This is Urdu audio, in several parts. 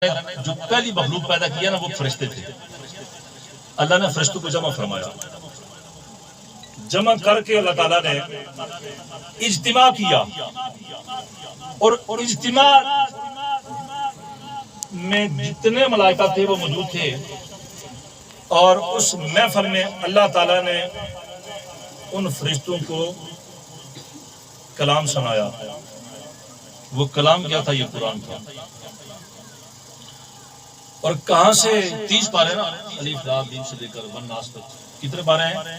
نے جو پہلی مخلوق پیدا کیا نا وہ فرشتے تھے. اللہ نے فرشتوں کو جمع فرمایا. جمع کر کے اللہ تعالیٰ نے اجتماع کیا اور اجتماع میں جتنے ملائکہ تھے وہ موجود تھے اور اس محفل میں اللہ تعالیٰ نے ان فرشتوں کو کلام سنایا. وہ کلام کیا تھا؟ یہ قرآن تھا. اور کہاں سے 30 پارے نا الف لام میم سے لے کر والناس تک کتنے پارے ہیں؟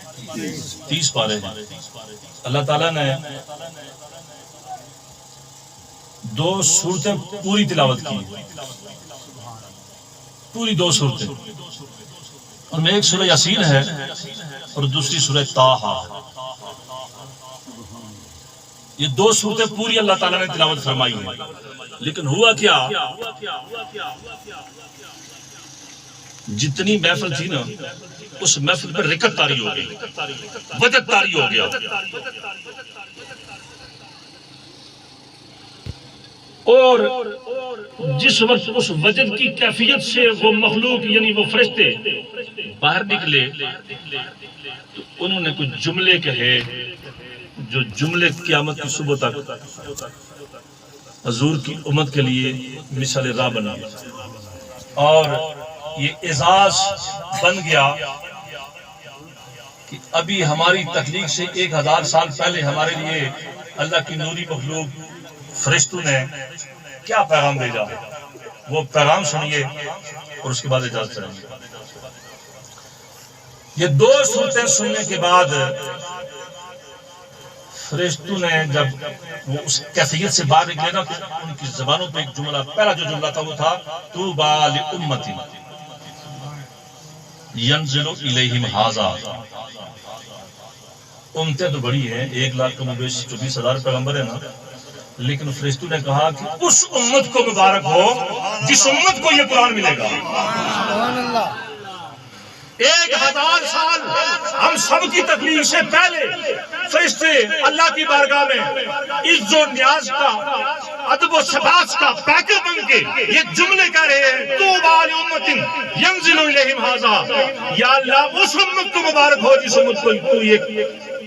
30 پارے ہیں. اللہ تعالیٰ نے 2 سورتیں پوری تلاوت کی, پوری 2 سورتیں, اور میں ایک سورہ یاسین ہے اور دوسری سورہ طٰہٰ. یہ 2 سورتیں پوری اللہ تعالیٰ نے تلاوت فرمائی ہیں. لیکن ہوا کیا, جتنی محفل تھی نا اس محفل پر رکت طاری ہو گئی, وجد طاری ہو گیا. اور جس وقت اس وجد کی کیفیت سے وہ مخلوق یعنی وہ فرشتے باہر نکلے تو انہوں نے کچھ جملے کہے جو جملے قیامت کی صبح تک حضور کی امت کے لیے مثال راہ بنا اور یہ اعزاز بن گیا کہ ابھی ہماری تخلیق سے 1000 سال پہلے ہمارے لیے اللہ کی نوری مخلوق فرشتوں نے کیا پیغام بھیجا. وہ پیغام سنیے اور اس کے بعد اجازت چاہیے. یہ 2 سورتیں سننے کے بعد فرشتوں نے جب وہ اس کیفیت سے باہر نکلے نا ان کی زبانوں پہ ایک جملہ, پہلا جو جملہ تھا وہ تھا طوبیٰ لأمتی ینزل الیہم ھذا. امتیں تو بڑی ہیں, 1,24,000 پیغمبر ہیں نا, لیکن فرشتوں نے کہا کہ اس امت کو مبارک ہو جس امت کو یہ قرآن ملے گا. 1000 سال ہم سب کی تخلیق سے پہلے فرشتے اللہ کی بارگاہ میں عز و نیاز کا ادب و ثبات کا پیکر بن کے یہ جملے کہہ رہے ہیں طوبیٰ لأمۃ ینزل الیہم ھذا. یا اللہ اس امت کو مبارک ہو جس امت کو تو یہ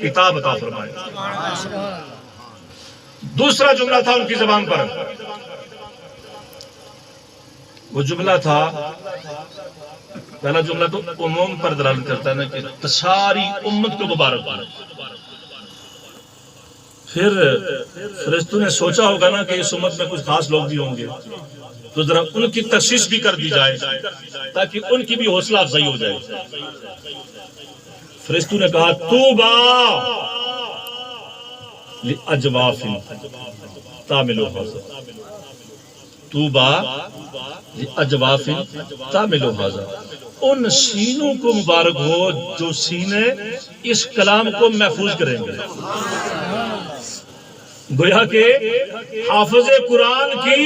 کتاب عطا فرمائے. دوسرا جملہ تھا ان کی زبان پر, وہ جملہ تھا, پہلا جملہ تو عموم پر دلالت کرتا ہے نا کہ ساری امت کو مبارک ہو. پھر فرشتوں نے سوچا ہوگا نا کہ اس امت میں کچھ خاص لوگ بھی ہوں گے تو ذرا ان کی تخصیص بھی کر دی جائے تاکہ ان کی بھی حوصلہ افزائی ہو جائے. فرشتوں نے کہا طوبیٰ لأجواف تعمل ھذا, طوبیٰ لأجواف تعمل ھذا. ان سینوں کو مبارک ہو جو سینے اس کلام کو محفوظ کریں گے. گویا کہ حافظ قرآن کی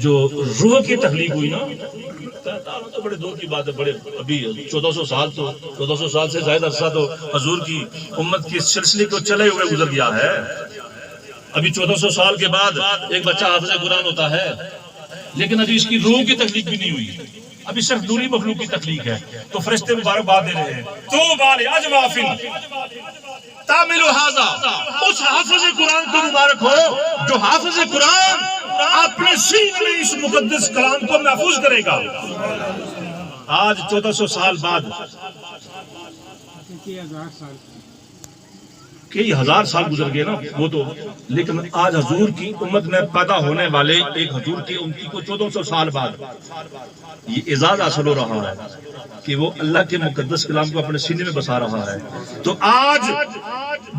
جو روح کی تخلیق ہوئی نا, تو بڑے دور کی بات ہے, بڑے ابھی 1400 سال تو 1400 سال سے زائد عرصہ تو حضور کی امت کی سلسلے کو چلے ہوئے گزر گیا ہے. ابھی 1400 سال کے بعد ایک بچہ حافظ قرآن ہوتا ہے, لیکن ابھی اس کی روح کی تخلیق بھی نہیں ہوئی, ابھی صرف نوری مخلوق کی تخلیق ہے. تو فرشتے مبارکباد دے رہے ہیں طوبیٰ لأجواف تعمل ھذا. اس حافظ قرآن کو مبارک ہو جو حافظ قرآن اپنے سینے میں اس مقدس کلام کو محفوظ کرے گا. آج 1400 سال بعد, کئی ہزار سال گزر گئے نا وہ تو, لیکن آج حضور کی امت میں پیدا ہونے والے ایک حضور کی امتی کو 1400 سال بعد یہ اعزاز حاصل ہو رہا ہے کہ وہ اللہ کے مقدس کلام کو اپنے سینے میں بسا رہا ہے. تو آج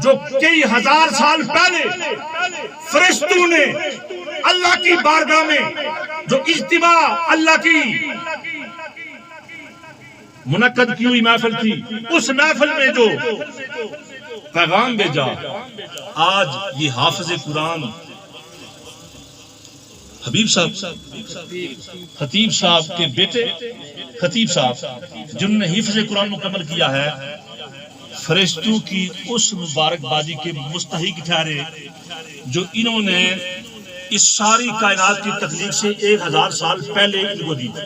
جو کئی ہزار سال پہلے فرشتوں نے اللہ کی بارگاہ میں جو اجتماع اللہ کی منعقد کی ہوئی محفل تھی, اس محفل میں جو پیغام بھیجا, آج یہ حافظ قرآن حبیب صاحب خطیب صاحب کے بیٹے خطیب صاحب جنہوں نے حفظ قرآن مکمل کیا ہے, فرشتوں کی اس مبارک بادی کے مستحق ٹھہرے جو انہوں نے اس ساری کائنات کی تخلیق سے 1000 سال پہلے ان کو دی تھی۔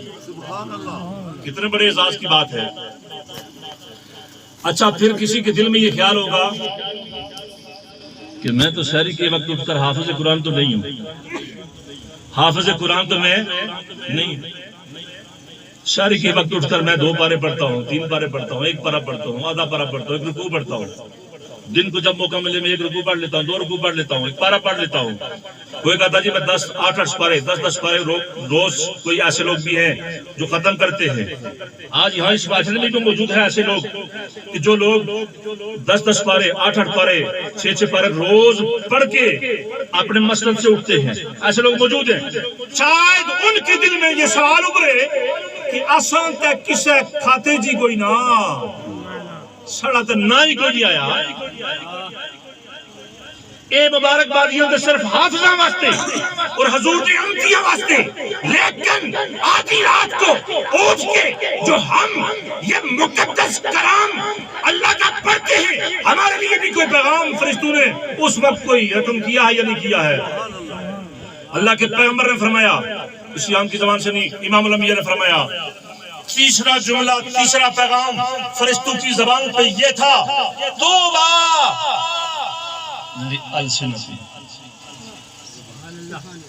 کتنے بڑے اعزاز کی بات ہے۔ اچھا پھر کسی کے دل میں یہ خیال ہوگا کہ میں تو سحری کے وقت اٹھ کر حافظ قرآن تو نہیں ہوں، حافظ قرآن تو میں نہیں، سحری کے وقت اٹھ کر میں 2 پارے پڑھتا ہوں، 3 پارے پڑھتا ہوں، 1 پارہ پڑھتا ہوں، آدھا پارہ پڑھتا ہوں، 1 رکوع پڑھتا ہوں، دن کو جب موقع ملے میں 1 رکوع پڑھ لیتا ہوں، 2 رکوع پڑھ لیتا ہوں، 1 پارہ پڑھ لیتا ہوں۔ کوئی کہتا جی میں 8 پارے 10 پارے روز، کوئی ایسے لوگ بھی ہیں جو ختم کرتے ہیں۔ آج یہاں اس باشن میں جو موجود ہے ایسے لوگ کہ جو لوگ 10 پارے 8 پارے 6 پارے روز پڑھ کے اپنے مسجد سے اٹھتے ہیں، ایسے لوگ موجود ہیں۔ شاید ان کے دل میں یہ سوال ابھرے کہ آسان تک کسے کھاتے جی کوئی نہ سڑا تو نہ ہی کوئی آیا، اے مبارک بادیوں کے صرف حافظہ واسطے اور حضور کے امتیہ واسطے، لیکن آدھی رات کو اٹھ کے جو ہم یہ مقدس کلام اللہ کا پڑھتے ہیں، ہمارے لیے بھی کوئی پیغام فرشتوں نے اس وقت کوئی رقم کیا ہے یا نہیں کیا ہے؟ اللہ کے پیغمبر نے فرمایا، اسلام کی زبان سے نہیں، امام الانبیاء نے فرمایا، تیسرا جملہ تیسرا پیغام فرشتوں کی زبان پہ یہ تھا، توبہ لِأَلْسِنَتِهِمْ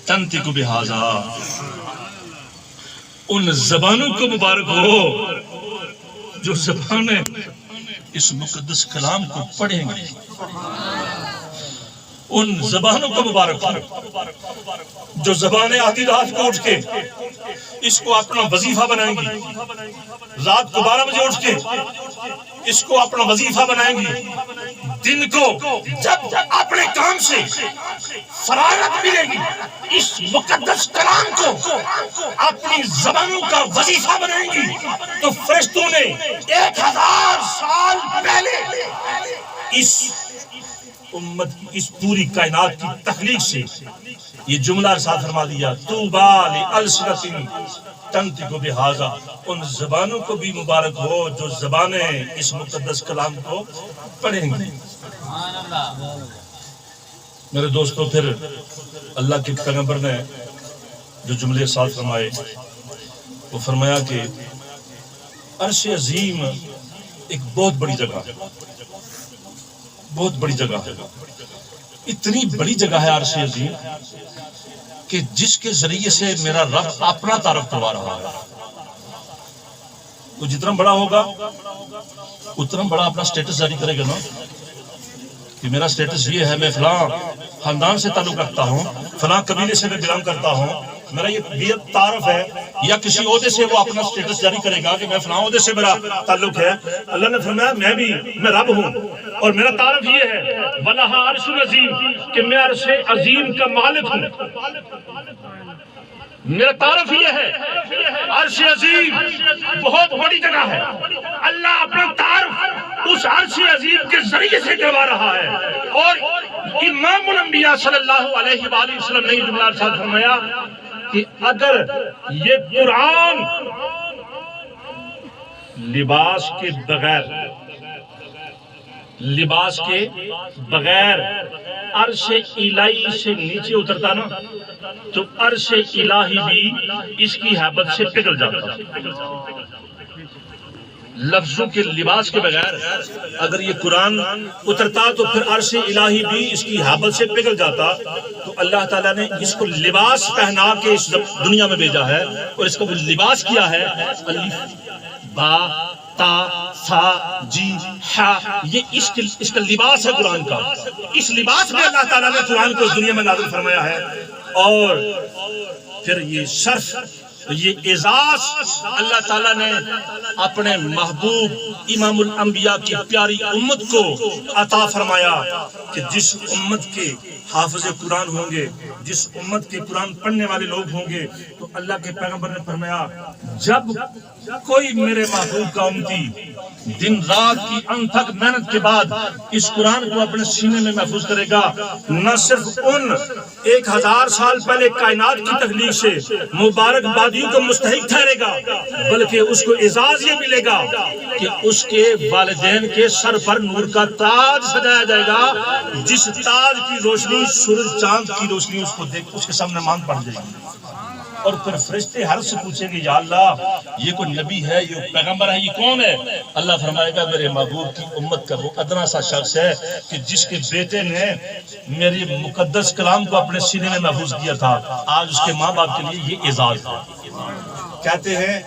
تَنْطِقُ بِهَذَا، ان زبانوں کو مبارک ہو جو زبانیں اس مقدس کلام کو پڑھیں گے، ان زبانوں کو مبارک ہو جو زبانیں آدھی رات کو اٹھ کے اس کو اپنا وظیفہ بنائیں گی، رات کو 12 بجے اٹھ کے اس کو اپنا وظیفہ بنائیں گی، دن کو جب اپنے کام سے فراغت ملے گی اس مقدس کلام کو اپنی زبانوں کا وظیفہ بنائیں گی۔ تو فرشتوں نے 1000 سال پہلے اس امت کی اس پوری کائنات کی تخلیق سے یہ جملہ ارشاد فرما دیا، طوبیٰ لِأَلْسِنَتِهِمْ تَنْطِقُ بِهَذَا، ان زبانوں کو بھی مبارک ہو جو زبانیں اس مقدس کلام کو پڑھیں گی۔ میرے دوستو، پھر اللہ کے پیغمبر نے جو جملے ارشاد فرمائے وہ فرمایا کہ عرش عظیم ایک بہت بڑی جگہ ہے، بہت بڑی جگہ ہے، اتنی بڑی جگہ ہے عرش عظیم کہ جس کے ذریعے سے میرا رب اپنا تعارف کروا رہا ہے۔ تو جتنا بڑا ہوگا اتنا بڑا اپنا سٹیٹس جاری کرے گا نا، کہ میرا سٹیٹس یہ ہے، میں فلاں خاندان سے تعلق رکھتا ہوں، فلاں قبیلے سے میں بلانگ کرتا ہوں، میرا یہ تعارف ہے، یا کسی عہدے سے وہ اپنا سٹیٹس جاری کرے گا کہ میں فلاں عہدے سے میرا تعلق ہے۔ اللہ نے فرمایا میں رب ہوں اور میرا تعارف یہ ہے، وَلَهَا عَرْشٌ عَظِيمٌ، کہ میں عرش عظیم کا مالک ہوں، میرا تعارف یہ ہے۔ عرش عظیم بہت بڑی جگہ ہے، اللہ اپنا تعارف اس عرش عظیم کے ذریعے سے کروا رہا ہے۔ اور امام الانبیاء صلی اللہ علیہ وآلہ وسلم نے جملہ ارشاد فرمایا کہ اگر یہ قرآن لباس کے بغیر عرش الہی سے نیچے اترتا نا تو عرش الہی بھی اس کی ہیبت سے پگھل جاتا۔ لفظوں کے لباس کے بغیر اگر یہ قرآن اترتا تو پھر عرش الہی بھی اس کی ہیبت سے پگھل جاتا۔ تو اللہ تعالیٰ نے اس کو لباس پہنا کے اس دنیا میں بھیجا ہے، اور اس کو وہ لباس کیا ہے، الف با تا سا جی ہا، یہ اس کا لباس ہے قرآن کا۔ اس لباس میں اللہ تعالیٰ نے قرآن کو اس دنیا میں نازل فرمایا ہے، اور پھر یہ شرف، یہ اعزاز اللہ تعالیٰ نے اپنے محبوب امام الانبیاء کی پیاری امت کو عطا فرمایا کہ جس امت کے حافظ قرآن ہوں گے، جس امت کے قرآن پڑھنے والے لوگ ہوں گے، تو اللہ کے پیغمبر نے فرمایا جب کوئی میرے محبوب کا امتی دن رات کی انتھک محنت کے بعد اس قرآن کو اپنے سینے میں محفوظ کرے گا، نہ صرف ان 1000 سال پہلے کائنات کی تخلیق سے مبارک بادی تعظیم کا مستحق ٹھہرے گا، بلکہ اس کو اعزاز یہ ملے گا کہ اس کے والدین کے سر پر نور کا تاج سجایا جائے گا، جس تاج کی روشنی سورج چاند کی روشنی اس کو دیکھ اس کے سامنے مانگ پڑ جائے گی۔ اور پھر فرشتے ہر سے پوچھیں گے یا اللہ یہ کوئی نبی ہے، یہ پیغمبر ہے، یہ کون ہے؟ اللہ فرمائے گا میرے محبوب کی امت کا وہ ادنا سا شخص ہے کہ جس کے بیٹے نے میری مقدس کلام کو اپنے سینے میں محفوظ کیا تھا، آج اس کے ماں باپ کے لیے یہ اعزاز ہے۔ کہتے ہیں